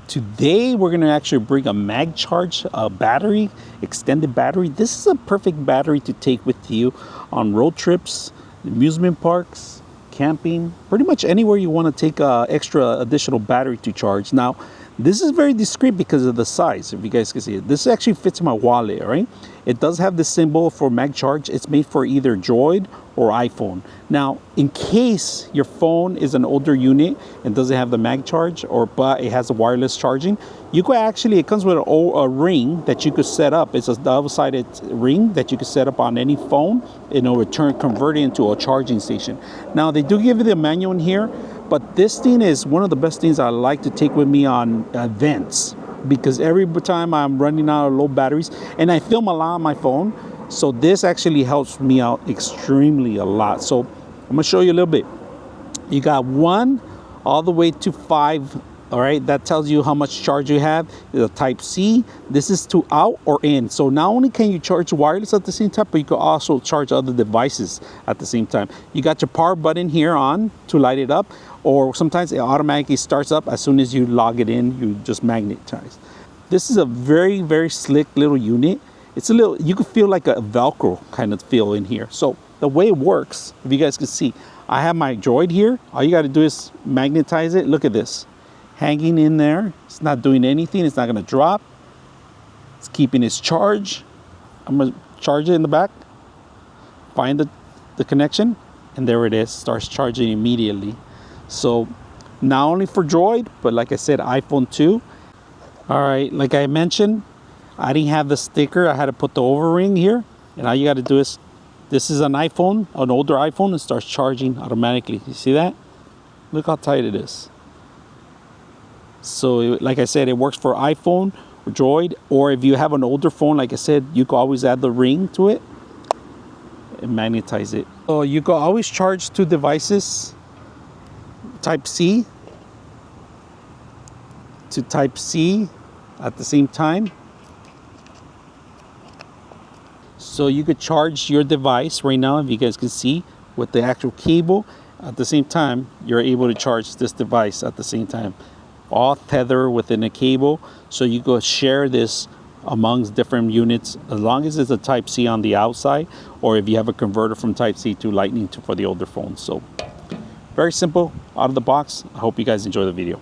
Today we're going to actually bring a MagCharge battery, extended battery. This is a perfect battery to take with you on road trips, amusement parks, camping, pretty much anywhere you want to take extra additional battery to charge. Now, this is very discreet because of the size, if you guys can see it. This actually fits in my wallet, right? It does have the symbol for MagCharge. It's made for either Droid or iPhone. Now, in case your phone is an older unit and doesn't have the MagCharge, but it has a wireless charging, you could actually, it comes with a ring that you could set up. It's a double-sided ring that you could set up on any phone, and it'll convert it into a charging station. Now, they do give you the manual in here, but this thing is one of the best things I like to take with me on events, because every time I'm running out of low batteries, and I film a lot on my phone, so this actually helps me out extremely a lot. So I'm gonna show you a little bit. You got 1 all the way to 5. All right, that tells you how much charge you have. The type C, this is to out or in. So not only can you charge wireless at the same time, but you can also charge other devices at the same time. You got your power button here on to light it up, or sometimes it automatically starts up as soon as you log it in. You just magnetize. This is a very, very slick little unit. It's a little, you can feel like a Velcro kind of feel in here. So the way it works, if you guys can see, I have my Droid here. All you got to do is magnetize it. Look at this, hanging in there. It's not doing anything. It's not going to drop. It's keeping its charge. I'm going to charge it in the back, find the connection, and there it is. Starts charging immediately. So not only for Droid, but like I said, iPhone too. All right, like I mentioned, I didn't have the sticker. I had to put the O-ring here, and all you got to do is, this is an iPhone, an older iPhone, and starts charging automatically. You see that? Look how tight it is. So like I said, it works for iPhone or Droid, or if you have an older phone, like I said, you can always add the ring to it and magnetize it. So you can always charge 2 devices, type C to type C at the same time. So you could charge your device right now, if you guys can see, with the actual cable. At the same time, you're able to charge this device at the same time, all tether within a cable. So you go share this amongst different units, as long as it's a type C on the outside, or if you have a converter from type C to lightning for the older phones. So very simple, out of the box. I hope you guys enjoy the video.